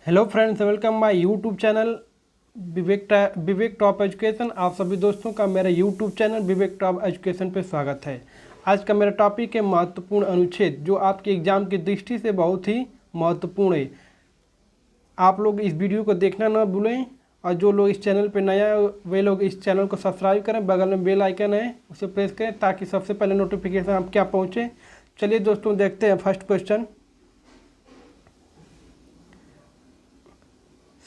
Hello friends, welcome my YouTube channel Vivek top education. आप सभी दोस्तों का मेरा यूट्यूब चैनल विवेक टॉप एजुकेशन पे स्वागत है। आज का मेरा टॉपिक है महत्वपूर्ण अनुच्छेद, जो आपके एग्जाम की दृष्टि से बहुत ही महत्वपूर्ण है। आप लोग इस वीडियो को देखना ना भूलें, और जो लोग इस चैनल पर नया है वे लोग इस चैनल को सब्सक्राइब करें। बगल में बेल आइकन है, उसे प्रेस करें ताकि सबसे पहले नोटिफिकेशन आप क्या पहुँचे। चलिए दोस्तों, देखते हैं फर्स्ट क्वेश्चन।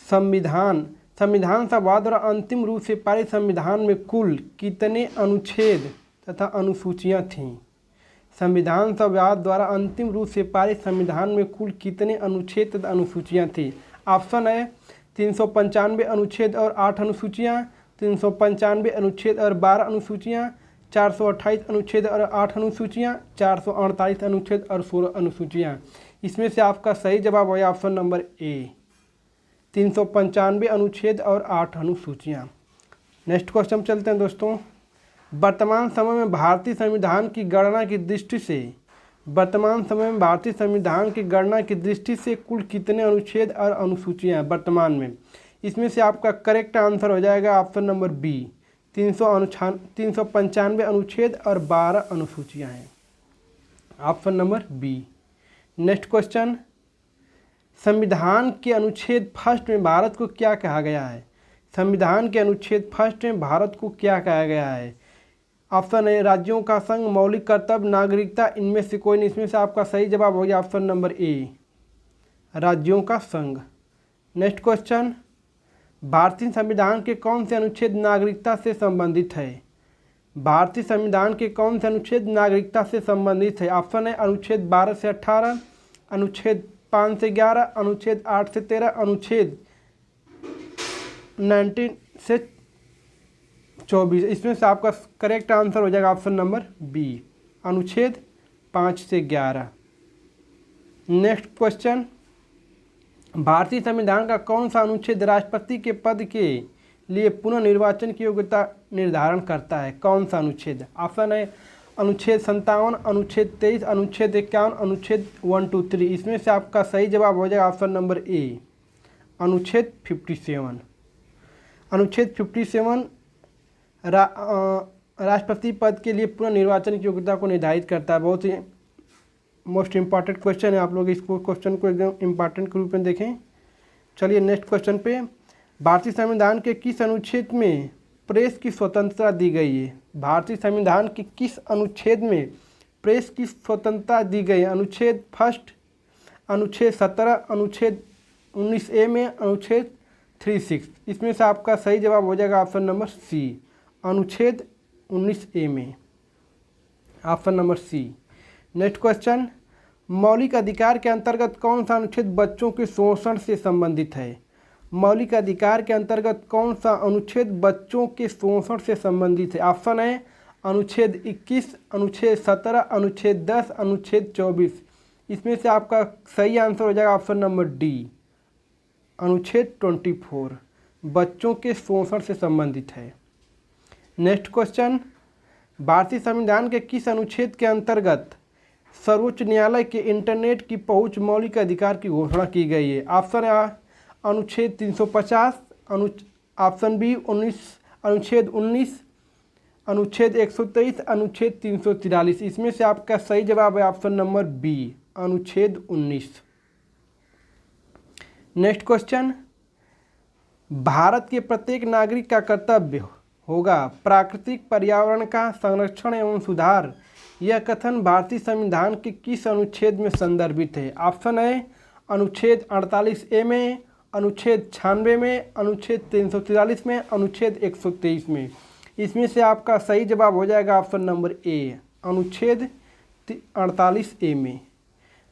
संविधान सभा द्वारा अंतिम रूप से पारित संविधान में कुल कितने अनुच्छेद तथा अनुसूचियां थीं? संविधान सभा द्वारा अंतिम रूप से पारित संविधान में कुल कितने अनुच्छेद तथा अनुसूचियां थीं? ऑप्शन है 395 अनुच्छेद और 8 अनुसूचियां, 395 अनुच्छेद और 12 अनुसूचियां, 428 अनुच्छेद और 8 अनुसूचियां, 448 अनुच्छेद और 16 अनुसूचियां। इसमें से आपका सही जवाब है ऑप्शन नंबर ए, 395 अनुच्छेद और 8 अनुसूचियाँ। नेक्स्ट क्वेश्चन चलते हैं दोस्तों। वर्तमान समय में भारतीय संविधान की गणना की दृष्टि से कुल कितने अनुच्छेद और अनुसूचियाँ हैं वर्तमान में? इसमें से आपका करेक्ट आंसर हो जाएगा ऑप्शन नंबर बी, 395 अनुच्छेद और 12 अनुसूचियाँ हैं। Option number B. Next question. संविधान के अनुच्छेद फर्स्ट में भारत को क्या कहा गया है? संविधान के अनुच्छेद फर्स्ट में भारत को क्या कहा गया है? ऑप्शन है राज्यों का संघ, मौलिक कर्तव्य, नागरिकता, इनमें से कोई नहीं। इसमें से आपका सही जवाब हो गया ऑप्शन नंबर ए, राज्यों का संघ। Next question. भारतीय संविधान के कौन से अनुच्छेद नागरिकता से संबंधित है? भारतीय संविधान के कौन से अनुच्छेद नागरिकता से संबंधित है? ऑप्शन है अनुच्छेद 12 से 18, अनुच्छेद 5 से 11, अनुच्छेद 8 से 13, अनुच्छेद 19 से 24। इसमें से आपका करेक्ट आंसर हो जाएगा ऑप्शन नंबर बी, अनुच्छेद 5 से 11। Next question. भारतीय संविधान का कौन सा अनुच्छेद राष्ट्रपति के पद के लिए पुनः निर्वाचन की योग्यता निर्धारण करता है? कौन सा अनुच्छेद? ऑप्शन है अनुच्छेद 57, अनुच्छेद 23, अनुच्छेद 51, अनुच्छेद 123। इसमें से आपका सही जवाब हो जाएगा ऑप्शन नंबर ए, अनुच्छेद 57। अनुच्छेद 57 राष्ट्रपति पद के लिए पुनः निर्वाचन की योग्यता को निर्धारित करता है। बहुत ही मोस्ट इम्पॉर्टेंट क्वेश्चन है, आप लोग इस क्वेश्चन को एकदम इम्पॉर्टेंट के रूप में देखें। चलिए नेक्स्ट क्वेश्चन पे। भारतीय संविधान के किस अनुच्छेद में प्रेस की स्वतंत्रता दी गई है? भारतीय संविधान के किस अनुच्छेद में प्रेस की स्वतंत्रता दी गई है? अनुच्छेद फर्स्ट, अनुच्छेद 17, अनुच्छेद 19A में, अनुच्छेद 36। इसमें से आपका सही जवाब हो जाएगा ऑप्शन नंबर सी, अनुच्छेद 19A में, option number C. Next question. मौलिक अधिकार के अंतर्गत कौन सा अनुच्छेद बच्चों के शोषण से संबंधित है? मौलिक अधिकार के अंतर्गत कौन सा अनुच्छेद बच्चों के शोषण से संबंधित है? ऑप्शन है अनुच्छेद 21, अनुच्छेद 17, अनुच्छेद 10, अनुच्छेद 24। इसमें से आपका सही आंसर हो जाएगा ऑप्शन नंबर डी, अनुच्छेद 24, बच्चों के शोषण से संबंधित है। Next question. भारतीय संविधान के किस अनुच्छेद के अंतर्गत सर्वोच्च न्यायालय के इंटरनेट की पहुंच मौलिक अधिकार की घोषणा की गई है? ऑप्शन है अनुच्छेद 350, ऑप्शन बी अनुच्छेद 19, अनुच्छेद 123, अनुच्छेद 343। इसमें से आपका सही जवाब है ऑप्शन नंबर बी, अनुच्छेद 19। Next question. भारत के प्रत्येक नागरिक का कर्तव्य होगा प्राकृतिक पर्यावरण का संरक्षण एवं सुधार। यह कथन भारतीय संविधान के किस अनुच्छेद में संदर्भित है? ऑप्शन है अनुच्छेद 48A में, अनुच्छेद 96 में, अनुच्छेद 343 में, अनुच्छेद 123 में। इसमें से आपका सही जवाब हो जाएगा ऑप्शन नंबर ए, अनुच्छेद 48A में।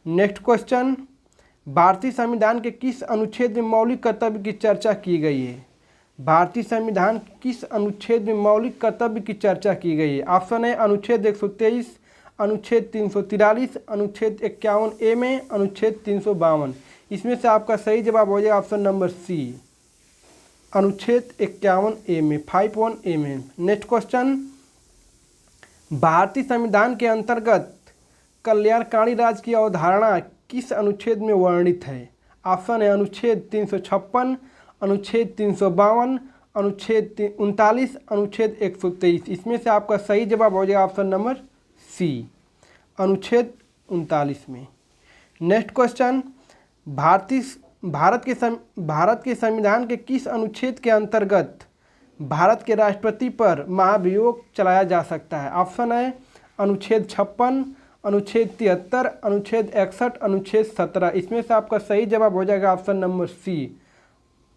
Next question. भारतीय संविधान के किस अनुच्छेद में मौलिक कर्तव्य की चर्चा की गई है? भारतीय संविधान किस अनुच्छेद में मौलिक कर्तव्य की चर्चा की गई है? ऑप्शन है अनुच्छेद 123, अनुच्छेद 343, अनुच्छेद 51A में, अनुच्छेद 352। इसमें से आपका सही जवाब हो जाएगा ऑप्शन नंबर सी, अनुच्छेद 51A में, 51A में। Next question. भारतीय संविधान के अंतर्गत कल्याणकारी राज्य की अवधारणा किस अनुच्छेद में वर्णित है? ऑप्शन है अनुच्छेद 356, अनुच्छेद 352, अनुच्छेद 39, अनुच्छेद 123। इसमें से आपका सही जवाब हो जाएगा ऑप्शन नंबर सी, अनुच्छेद 39 में। नेक्स्ट क्वेश्चन, भारत के संविधान के किस अनुच्छेद के अंतर्गत भारत के राष्ट्रपति पर महाभियोग चलाया जा सकता है? ऑप्शन है अनुच्छेद 56, अनुच्छेद 73, अनुच्छेद 61, अनुच्छेद 17। इसमें से आपका सही जवाब हो जाएगा ऑप्शन नंबर सी,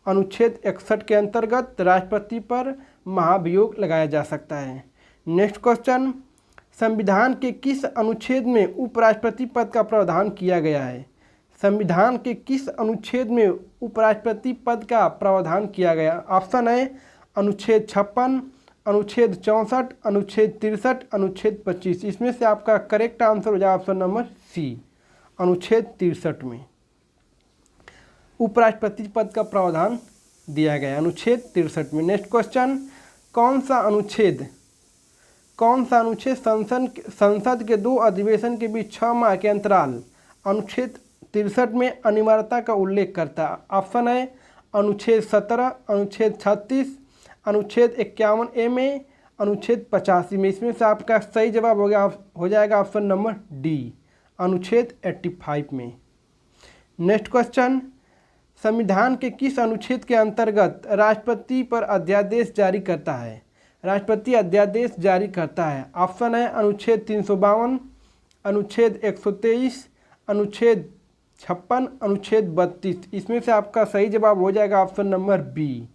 अनुच्छेद 61 के अंतर्गत राष्ट्रपति पर महाभियोग लगाया जा सकता है। नेक्स्ट क्वेश्चन, संविधान के किस अनुच्छेद में उपराष्ट्रपति पद का प्रावधान किया गया है? संविधान के किस अनुच्छेद में उपराष्ट्रपति पद का प्रावधान किया गया? ऑप्शन है अनुच्छेद 56, अनुच्छेद 64, अनुच्छेद 63, अनुच्छेद 25। इसमें से आपका करेक्ट आंसर हो जाएगा ऑप्शन नंबर सी, अनुच्छेद 63 में उपराष्ट्रपति पद का प्रावधान दिया गया, अनुच्छेद 63 में। नेक्स्ट क्वेश्चन, कौन सा अनुच्छेद संसद के 2 अधिवेशन के बीच 6 माह के अंतराल अनुच्छेद 63 में अनिवार्यता का उल्लेख करता है? ऑप्शन है अनुच्छेद 17, अनुच्छेद 36, अनुच्छेद 51A में, अनुच्छेद 85 में। इसमें से आपका सही जवाब हो जाएगा ऑप्शन नंबर डी, अनुच्छेद 85 में। नेक्स्ट क्वेश्चन, संविधान के किस अनुच्छेद के अंतर्गत राष्ट्रपति पर अध्यादेश जारी करता है? राष्ट्रपति अध्यादेश जारी करता है। ऑप्शन है अनुच्छेद 352, अनुच्छेद 123, अनुच्छेद 56, अनुच्छेद 32। इसमें से आपका सही जवाब हो जाएगा ऑप्शन नंबर बी,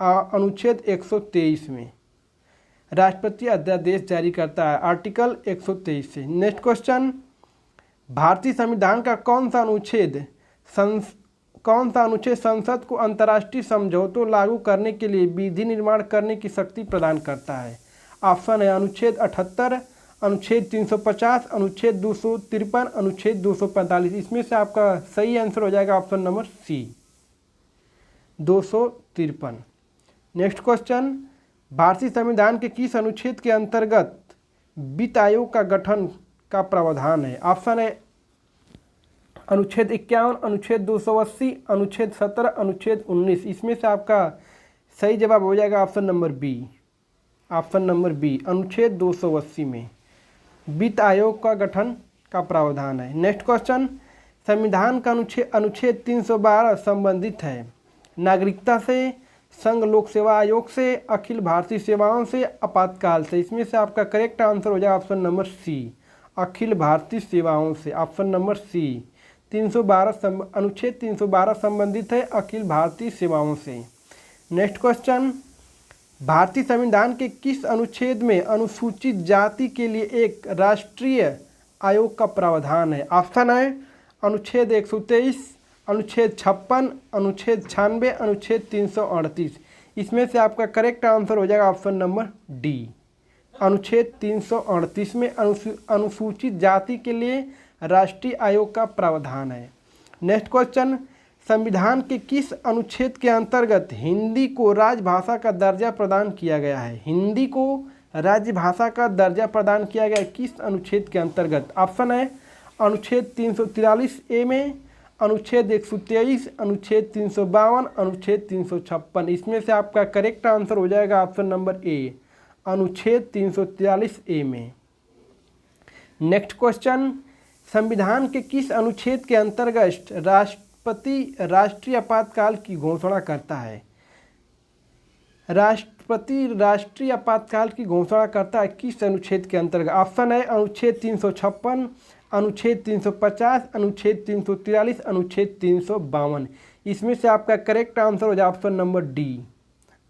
अनुच्छेद 123 में राष्ट्रपति अध्यादेश जारी करता है, आर्टिकल 123 से। नेक्स्ट क्वेश्चन, भारतीय संविधान का कौन सा अनुच्छेद संसद को अंतर्राष्ट्रीय समझौतों लागू करने के लिए विधि निर्माण करने की शक्ति प्रदान करता है? ऑप्शन है अनुच्छेद 78, अनुच्छेद 350, अनुच्छेद 253, अनुच्छेद 245। इसमें से आपका सही आंसर हो जाएगा option number C, 253। Next question, भारतीय संविधान के किस अनुच्छेद के अंतर्गत वित्त आयोग का गठन का प्रावधान है? ऑप्शन है अनुच्छेद 51, अनुच्छेद 280, अनुच्छेद 17, अनुच्छेद 19। इसमें से आपका सही जवाब हो जाएगा ऑप्शन नंबर बी, अनुच्छेद 280 में वित्त आयोग का गठन का प्रावधान है। नेक्स्ट क्वेश्चन, संविधान का अनुच्छेद 312 संबंधित है नागरिकता से, संघ लोक सेवा आयोग से, अखिल भारतीय सेवाओं से, आपातकाल से। इसमें से आपका करेक्ट आंसर हो जाएगा ऑप्शन नंबर सी, अखिल भारतीय सेवाओं से, ऑप्शन नंबर सी। 312 अनुच्छेद 312 संबंधित है अखिल भारतीय सेवाओं से। नेक्स्ट क्वेश्चन, भारतीय संविधान के किस अनुच्छेद में अनुसूचित जाति के लिए एक राष्ट्रीय आयोग का प्रावधान है? ऑप्शन है अनुच्छेद 123, अनुच्छेद 56, अनुच्छेद 96, अनुच्छेद 338। इसमें से आपका करेक्ट आंसर हो जाएगा ऑप्शन नंबर डी, अनुच्छेद 338 में अनुसूचित जाति के लिए राष्ट्रीय आयोग का प्रावधान है। नेक्स्ट क्वेश्चन, संविधान के किस अनुच्छेद के अंतर्गत हिंदी को राजभाषा का दर्जा प्रदान किया गया है? हिंदी को राजभाषा का दर्जा प्रदान किया गया है किस अनुच्छेद के अंतर्गत? ऑप्शन है अनुच्छेद 343A में, अनुच्छेद 123, अनुच्छेद 352, अनुच्छेद 356। इसमें से आपका करेक्ट आंसर हो जाएगा ऑप्शन नंबर ए, अनुच्छेद 343A में। नेक्स्ट क्वेश्चन, संविधान के किस अनुच्छेद के अंतर्गत राष्ट्रपति राष्ट्रीय आपातकाल की घोषणा करता है? राष्ट्रपति राष्ट्रीय आपातकाल की घोषणा करता है किस अनुच्छेद के अंतर्गत? ऑप्शन है अनुच्छेद 356, अनुच्छेद 350, अनुच्छेद 343, अनुच्छेद 352। इसमें से आपका करेक्ट आंसर हो जाए ऑप्शन नंबर डी,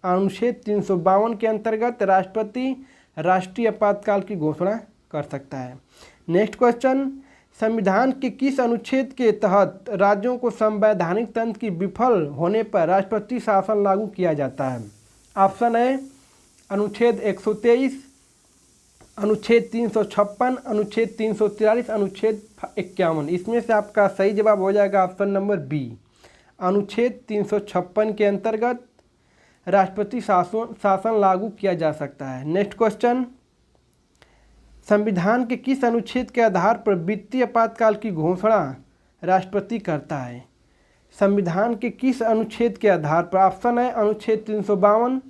अनुच्छेद 352 के अंतर्गत राष्ट्रपति राष्ट्रीय आपातकाल की घोषणा कर सकता है। नेक्स्ट क्वेश्चन, संविधान के किस अनुच्छेद के तहत राज्यों को संवैधानिक तंत्र की विफल होने पर राष्ट्रपति शासन लागू किया जाता है? ऑप्शन है अनुच्छेद 123, अनुच्छेद 356, अनुच्छेद 343, अनुच्छेद 51। इसमें से आपका सही जवाब हो जाएगा ऑप्शन नंबर बी, अनुच्छेद 356 के अंतर्गत राष्ट्रपति शासन लागू किया जा सकता है। नेक्स्ट क्वेश्चन, संविधान के किस अनुच्छेद के आधार पर वित्तीय आपातकाल की घोषणा राष्ट्रपति करता है? संविधान के किस अनुच्छेद के आधार पर? ऑप्शन है अनुच्छेद 352,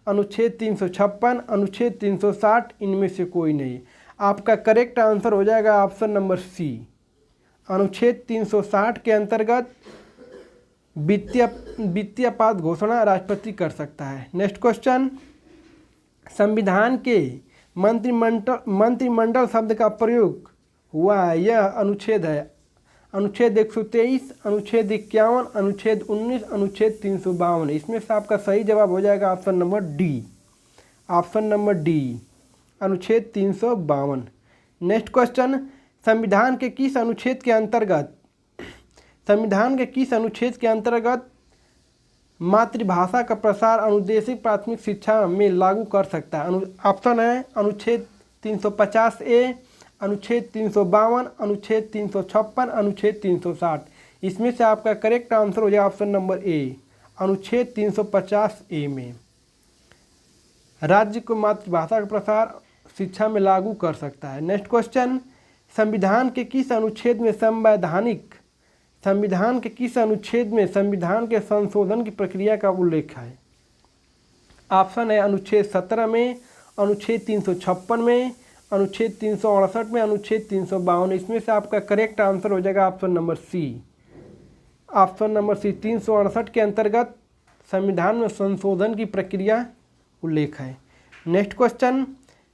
अनुच्छेद 356, अनुच्छेद 360, इनमें से कोई नहीं। आपका करेक्ट आंसर हो जाएगा ऑप्शन नंबर सी, अनुच्छेद 360 के अंतर्गत वित्तीय आपात घोषणा राष्ट्रपति कर सकता है। नेक्स्ट क्वेश्चन, संविधान के मंत्रिमंडल शब्द का प्रयोग हुआ है, यह अनुच्छेद है अनुच्छेद 123, अनुच्छेद 51, अनुच्छेद 19, अनुच्छेद 352। इसमें से आपका सही जवाब हो जाएगा option number D, option number D, अनुच्छेद 352। नेक्स्ट क्वेश्चन, संविधान के किस अनुच्छेद के अंतर्गत मातृभाषा का प्रसार अनुदेशिक प्राथमिक शिक्षा में लागू कर सकता है? ऑप्शन है अनुच्छेद 350A, अनुच्छेद 352, अनुच्छेद 356, अनुच्छेद 360। इसमें से आपका करेक्ट आंसर हो जाएगा ऑप्शन नंबर ए, अनुच्छेद 350A में राज्य को मातृभाषा का प्रसार शिक्षा में लागू कर सकता है। नेक्स्ट क्वेश्चन, संविधान के किस अनुच्छेद में संविधान के संशोधन की प्रक्रिया का उल्लेख है? ऑप्शन है अनुच्छेद 17 में, अनुच्छेद 356 में, अनुच्छेद 368 में, अनुच्छेद 352। इसमें से आपका करेक्ट आंसर हो जाएगा option number C, option number C, 368 के अंतर्गत संविधान में संशोधन की प्रक्रिया उल्लेख है। नेक्स्ट क्वेश्चन,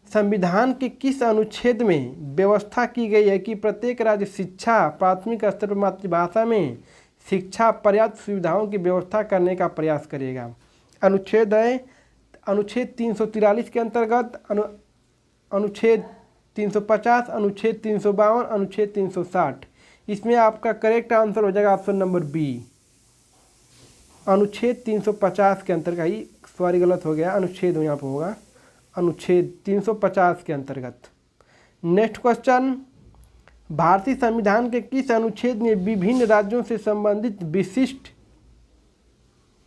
संविधान के किस अनुच्छेद में व्यवस्था की गई है कि प्रत्येक राज्य शिक्षा प्राथमिक स्तर पर मातृभाषा में शिक्षा पर्याप्त सुविधाओं की व्यवस्था करने का प्रयास करेगा? अनुच्छेद है अनुच्छेद 343 के अंतर्गत, अनुच्छेद 350, अनुच्छेद 352, अनुच्छेद 360। इसमें आपका करेक्ट आंसर हो जाएगा ऑप्शन नंबर बी, अनुच्छेद 350 के अंतर्गत ही, सॉरी गलत हो गया, अनुच्छेद यहाँ पर होगा, अनुच्छेद 350 के अंतर्गत। नेक्स्ट क्वेश्चन, भारतीय संविधान के किस अनुच्छेद में विभिन्न राज्यों से संबंधित विशिष्ट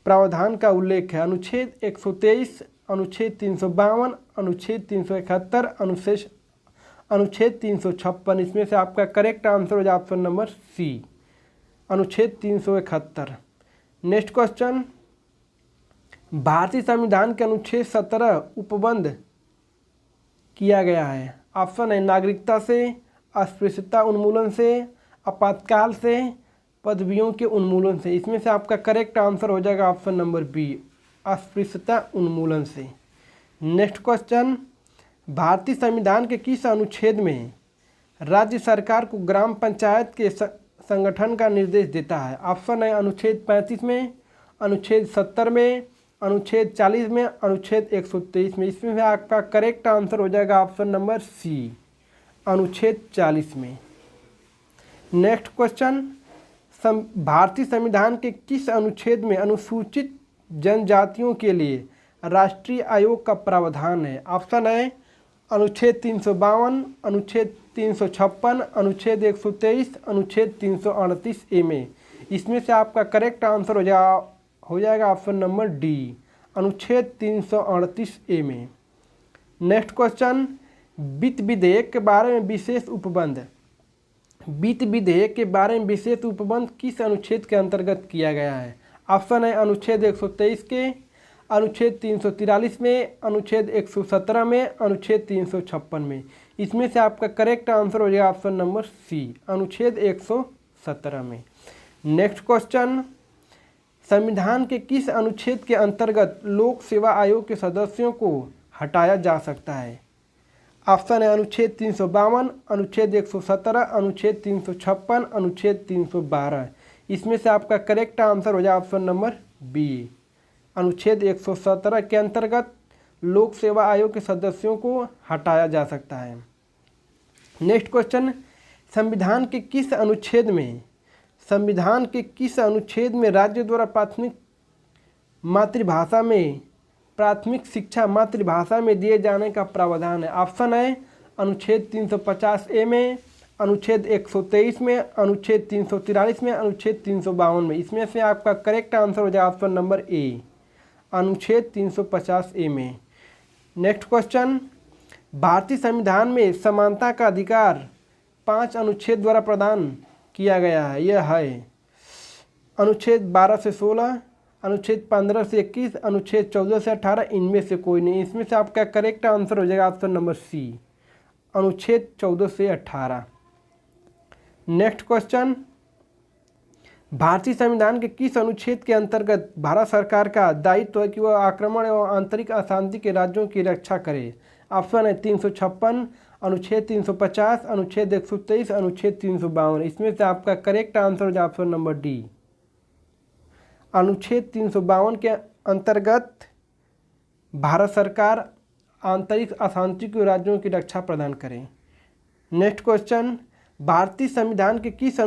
प्रावधान का उल्लेख है? अनुच्छेद 123, अनुच्छेद 352, अनुच्छेद 371, अनुच्छेद 356। इसमें से आपका करेक्ट आंसर हो जाए ऑप्शन नंबर सी, अनुच्छेद 371। नेक्स्ट क्वेश्चन, भारतीय संविधान के अनुच्छेद 17 उपबंध किया गया है? ऑप्शन है नागरिकता से, अस्पृश्यता उन्मूलन से, आपातकाल से, पदवियों के उन्मूलन से। इसमें से आपका करेक्ट आंसर हो जाएगा ऑप्शन नंबर बी, अस्पृश्यता उन्मूलन से। नेक्स्ट क्वेश्चन, भारतीय संविधान के किस अनुच्छेद में राज्य सरकार को ग्राम पंचायत के संगठन का निर्देश देता है? ऑप्शन है अनुच्छेद 35 में, अनुच्छेद 70 में, अनुच्छेद 40 में, अनुच्छेद 123 में। इसमें से आपका करेक्ट आंसर हो जाएगा ऑप्शन नंबर सी, अनुच्छेद 40 में। नेक्स्ट क्वेश्चन, भारतीय संविधान के किस अनुच्छेद में अनुसूचित जनजातियों के लिए राष्ट्रीय आयोग का प्रावधान है? ऑप्शन है अनुच्छेद 352, अनुच्छेद 356, अनुच्छेद 123, अनुच्छेद 338A में। इसमें से आपका करेक्ट आंसर हो जाएगा ऑप्शन नंबर डी, अनुच्छेद 338A में। नेक्स्ट क्वेश्चन, वित्त विधेयक के बारे में विशेष उपबंध किस अनुच्छेद के अंतर्गत किया गया है? ऑप्शन है अनुच्छेद 123 के, अनुच्छेद 343 में, अनुच्छेद 117 में, अनुच्छेद 356 में। इसमें से आपका करेक्ट आंसर हो जाएगा ऑप्शन नंबर सी, अनुच्छेद 117 में। नेक्स्ट क्वेश्चन, संविधान के किस अनुच्छेद के अंतर्गत लोक सेवा आयोग के सदस्यों को हटाया जा सकता है? ऑप्शन है अनुच्छेद 352, अनुच्छेद 117, अनुच्छेद 356, अनुच्छेद 312। इसमें से आपका करेक्ट आंसर हो जाए ऑप्शन नंबर बी, अनुच्छेद 117 के अंतर्गत लोक सेवा आयोग के सदस्यों को हटाया जा सकता है। नेक्स्ट क्वेश्चन, संविधान के किस अनुच्छेद में राज्य द्वारा प्राथमिक शिक्षा मातृभाषा में दिए जाने का प्रावधान है? ऑप्शन है अनुच्छेद 350A में, अनुच्छेद 123 में, अनुच्छेद 343 में, अनुच्छेद 352 में। इसमें से आपका करेक्ट आंसर हो जाए ऑप्शन नंबर ए, अनुच्छेद 350A में। नेक्स्ट क्वेश्चन, भारतीय संविधान में समानता का अधिकार 5 अनुच्छेद द्वारा प्रदान किया गया है। यह है अनुच्छेद 12 से 16, अनुच्छेद 15 से 21, अनुच्छेद 14 से 18, इनमें से कोई नहीं। इसमें से आपका करेक्ट आंसर हो जाएगा ऑप्शन नंबर सी, अनुच्छेद 14 से 18। नेक्स्ट क्वेश्चन, भारतीय संविधान के किस अनुच्छेद के अंतर्गत भारत सरकार का दायित्व है कि वह आक्रमण एवं आंतरिक अशांति के राज्यों की रक्षा करे? ऑप्शन है 356, अनुच्छेद 350, अनुच्छेद 123, अनुच्छेद 352। इसमें से आपका करेक्ट आंसर हो जाए ऑप्शन नंबर डी, अनुच्छेद 352 के अंतर्गत भारत सरकार आंतरिक अशांति के राज्यों की रक्षा प्रदान करे। नेक्स्ट क्वेश्चन, भारतीय संविधान के किस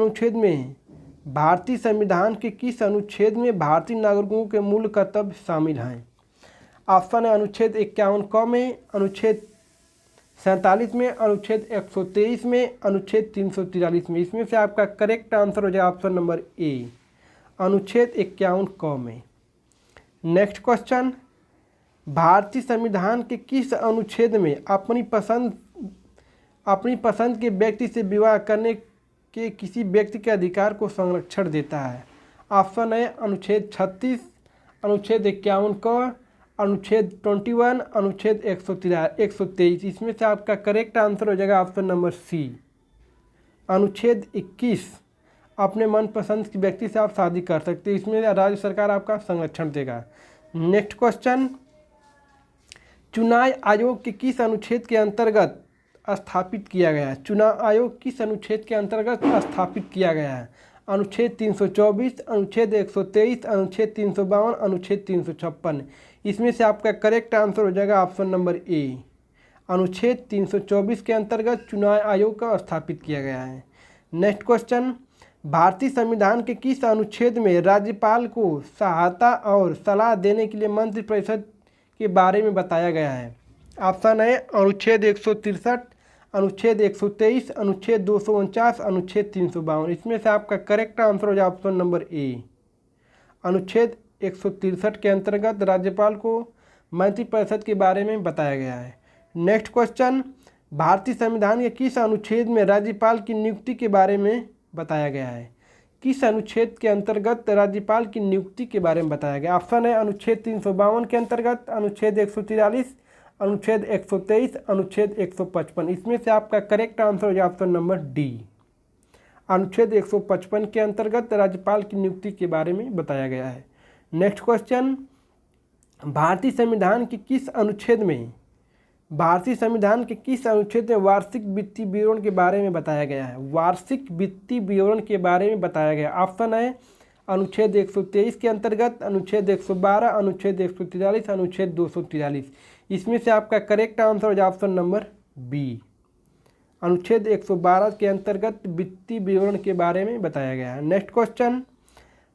अनुच्छेद में भारतीय नागरिकों के मूल कर्तव्य शामिल हैं? ऑप्शन है अनुच्छेद 51 क में, अनुच्छेद 47 में, अनुच्छेद 123 में, अनुच्छेद 343 में। इसमें से आपका करेक्ट आंसर हो जाए ऑप्शन नंबर ए, अनुच्छेद 51 क में। नेक्स्ट क्वेश्चन, भारतीय संविधान के किस अनुच्छेद में अपनी पसंद के व्यक्ति से विवाह करने के किसी व्यक्ति के अधिकार को संरक्षण देता है? ऑप्शन है अनुच्छेद 36, अनुच्छेद 51 क, अनुच्छेद 21, अनुच्छेद 123। इसमें से आपका करेक्ट आंसर हो जाएगा ऑप्शन नंबर सी, अनुच्छेद 21। अपने मनपसंद के व्यक्ति से आप शादी कर सकते हैं, इसमें राज्य सरकार आपका संरक्षण देगा। नेक्स्ट क्वेश्चन, चुनाव आयोग के किस अनुच्छेद के अंतर्गत स्थापित किया गया है? चुनाव आयोग किस अनुच्छेद के अंतर्गत स्थापित किया गया है? अनुच्छेद 324, अनुच्छेद 123, अनुच्छेद 352, अनुच्छेद 356। इसमें से आपका करेक्ट आंसर हो जाएगा ऑप्शन नंबर ए, अनुच्छेद 324 के अंतर्गत चुनाव आयोग का स्थापित किया गया है। नेक्स्ट क्वेश्चन, भारतीय संविधान के किस अनुच्छेद में राज्यपाल को सहायता और सलाह देने के लिए मंत्रिपरिषद के बारे में बताया गया है? ऑप्शन है अनुच्छेद 163, अनुच्छेद 123, अनुच्छेद 249, अनुच्छेद 352। इसमें से आपका करेक्ट आंसर हो जाए ऑप्शन नंबर ए, अनुच्छेद 163 के अंतर्गत राज्यपाल को मंत्रिपरिषद के बारे में बताया गया है। नेक्स्ट क्वेश्चन, भारतीय संविधान के किस अनुच्छेद में राज्यपाल की नियुक्ति के बारे में बताया गया है? किस अनुच्छेद के अंतर्गत राज्यपाल की नियुक्ति के बारे में बताया गया? ऑप्शन है अनुच्छेद 352 के अंतर्गत, अनुच्छेद 143, अनुच्छेद 123, अनुच्छेद 155। इसमें से आपका करेक्ट आंसर हो जाए ऑप्शन नंबर डी, अनुच्छेद 155 के अंतर्गत राज्यपाल की नियुक्ति के बारे में बताया गया है। नेक्स्ट क्वेश्चन, भारतीय संविधान के किस अनुच्छेद में वार्षिक वित्तीय विवरण के बारे में बताया गया है? वार्षिक वित्तीय विवरण के बारे में बताया गया। ऑप्शन है अनुच्छेद 123 के अंतर्गत, अनुच्छेद 112, अनुच्छेद 143, अनुच्छेद 243। इसमें से आपका करेक्ट आंसर हो जाए ऑप्शन नंबर बी, अनुच्छेद 112 के अंतर्गत वित्तीय विवरण के बारे में बताया गया है। नेक्स्ट क्वेश्चन,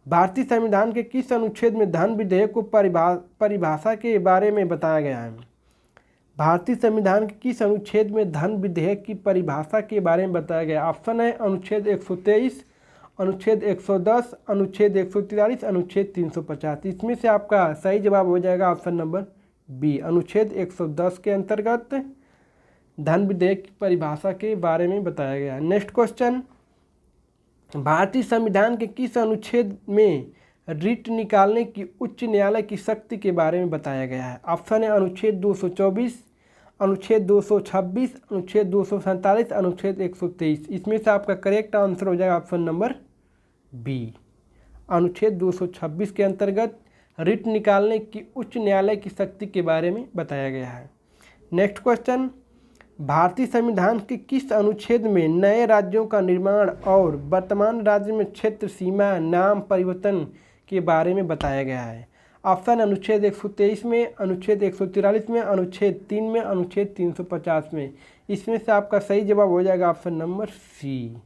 भारतीय संविधान के किस अनुच्छेद में धन विधेयक को परिभाषा के बारे में बताया गया है? भारतीय संविधान के किस अनुच्छेद में धन विधेयक की परिभाषा के बारे में बताया गया? ऑप्शन है अनुच्छेद 123, अनुच्छेद 110, अनुच्छेद 143, अनुच्छेद 350। इसमें से आपका सही जवाब हो जाएगा ऑप्शन नंबर बी, अनुच्छेद 110 के अंतर्गत धन विधेयक की परिभाषा के बारे में बताया गया। नेक्स्ट क्वेश्चन, भारतीय संविधान के किस अनुच्छेद में रिट निकालने की उच्च न्यायालय की शक्ति के बारे में बताया गया है? ऑप्शन है अनुच्छेद 224, अनुच्छेद 226, अनुच्छेद 247, अनुच्छेद 123। इसमें से आपका करेक्ट आंसर हो जाएगा ऑप्शन नंबर बी, अनुच्छेद 226 के अंतर्गत रिट निकालने की उच्च न्यायालय की शक्ति के बारे में बताया गया है। नेक्स्ट क्वेश्चन, भारतीय संविधान के किस अनुच्छेद में नए राज्यों का निर्माण और वर्तमान राज्य में क्षेत्र सीमा नाम परिवर्तन के बारे में बताया गया है? ऑप्शन अनुच्छेद 123 में, अनुच्छेद 143 में, अनुच्छेद 3 में, अनुच्छेद 350 में। इसमें से आपका सही जवाब हो जाएगा ऑप्शन नंबर सी,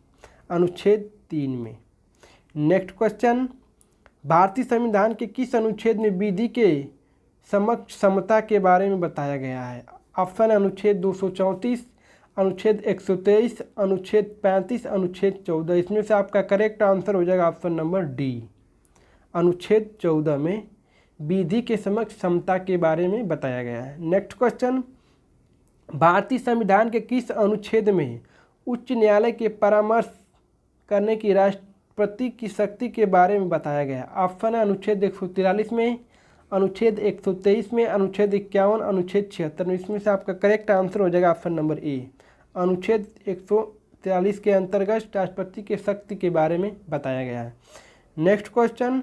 अनुच्छेद 3 में। नेक्स्ट क्वेश्चन, भारतीय संविधान के किस अनुच्छेद में विधि के समक्ष समता के बारे में बताया गया है? ऑप्शन अनुच्छेद 234, अनुच्छेद 123, अनुच्छेद 35, अनुच्छेद 14। इसमें से आपका करेक्ट आंसर हो जाएगा ऑप्शन नंबर डी, अनुच्छेद 14 में विधि के समक्ष समता के बारे में बताया गया है। नेक्स्ट क्वेश्चन, भारतीय संविधान के किस अनुच्छेद में उच्च न्यायालय के परामर्श करने की उपराष्ट्रपति की शक्ति के बारे में बताया गया। ऑप्शन है अनुच्छेद 143 में, अनुच्छेद 123 में, अनुच्छेद 51, अनुच्छेद 76 में। इसमें से आपका करेक्ट आंसर हो जाएगा ऑप्शन नंबर ए, अनुच्छेद 143 के अंतर्गत राष्ट्रपति के शक्ति के बारे में बताया गया है। नेक्स्ट क्वेश्चन,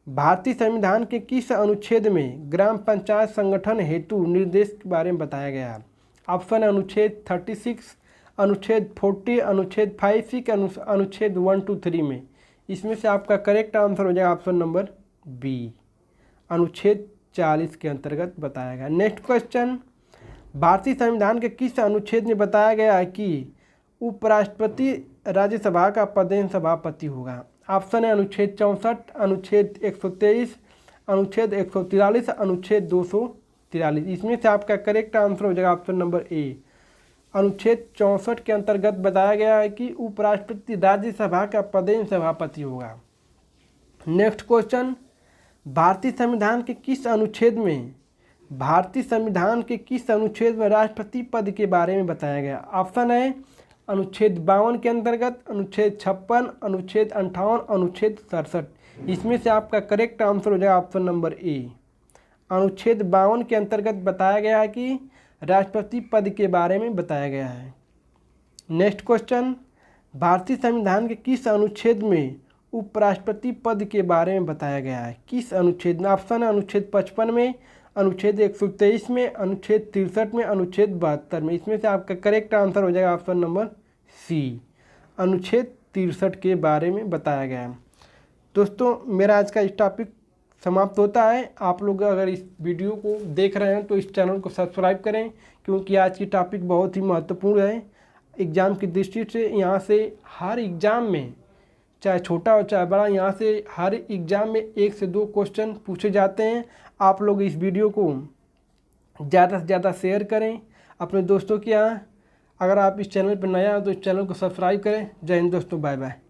भारतीय संविधान के किस अनुच्छेद में ग्राम पंचायत संगठन हेतु निर्देश के बारे में बताया गया है? ऑप्शन है अनुच्छेद 36, अनुच्छेद 40, अनुच्छेद 5 अनुच्छेद 1, 2, 3 में। इसमें से आपका करेक्ट आंसर हो जाएगा ऑप्शन नंबर बी, अनुच्छेद 40 के अंतर्गत बताया गया। नेक्स्ट क्वेश्चन, भारतीय संविधान के किस अनुच्छेद में बताया गया है कि उपराष्ट्रपति राज्यसभा का पदेन सभापति होगा? ऑप्शन है अनुच्छेद 64, अनुच्छेद 123, अनुच्छेद 143, अनुच्छेद 243। इसमें से आपका करेक्ट आंसर हो जाएगा ऑप्शन नंबर ए, अनुच्छेद 64 के अंतर्गत बताया गया है कि उपराष्ट्रपति राज्यसभा का पदेन सभापति होगा। नेक्स्ट क्वेश्चन, भारतीय संविधान के किस अनुच्छेद में राष्ट्रपति पद के बारे में बताया गया? ऑप्शन है अनुच्छेद 52 के अंतर्गत, अनुच्छेद 56, अनुच्छेद 58, अनुच्छेद 67। इसमें से आपका करेक्ट आंसर हो जाएगा ऑप्शन नंबर ए, अनुच्छेद 52 के अंतर्गत बताया गया है कि राष्ट्रपति पद के बारे में बताया गया है। नेक्स्ट क्वेश्चन, भारतीय संविधान के किस अनुच्छेद में उपराष्ट्रपति पद के बारे में बताया गया है? किस अनुच्छेद में? ऑप्शन है अनुच्छेद 55 में, अनुच्छेद 123 में, अनुच्छेद 63 में, अनुच्छेद 72 में। इसमें से आपका करेक्ट आंसर हो जाएगा ऑप्शन नंबर सी, अनुच्छेद 63 के बारे में बताया गया है। दोस्तों, मेरा आज का इस टॉपिक समाप्त होता है। आप लोग अगर इस वीडियो को देख रहे हैं तो इस चैनल को सब्सक्राइब करें, क्योंकि आज की टॉपिक बहुत ही महत्वपूर्ण है एग्ज़ाम की दृष्टि से। यहाँ से हर एग्ज़ाम में, चाहे छोटा हो चाहे बड़ा, यहाँ से हर एग्ज़ाम में 1 से 2 क्वेश्चन पूछे जाते हैं। आप लोग इस वीडियो को ज़्यादा से ज़्यादा शेयर करें अपने दोस्तों के यहाँ। अगर आप इस चैनल पर नया हो तो इस चैनल को सब्सक्राइब करें। जय हिंद दोस्तों, बाय बाय।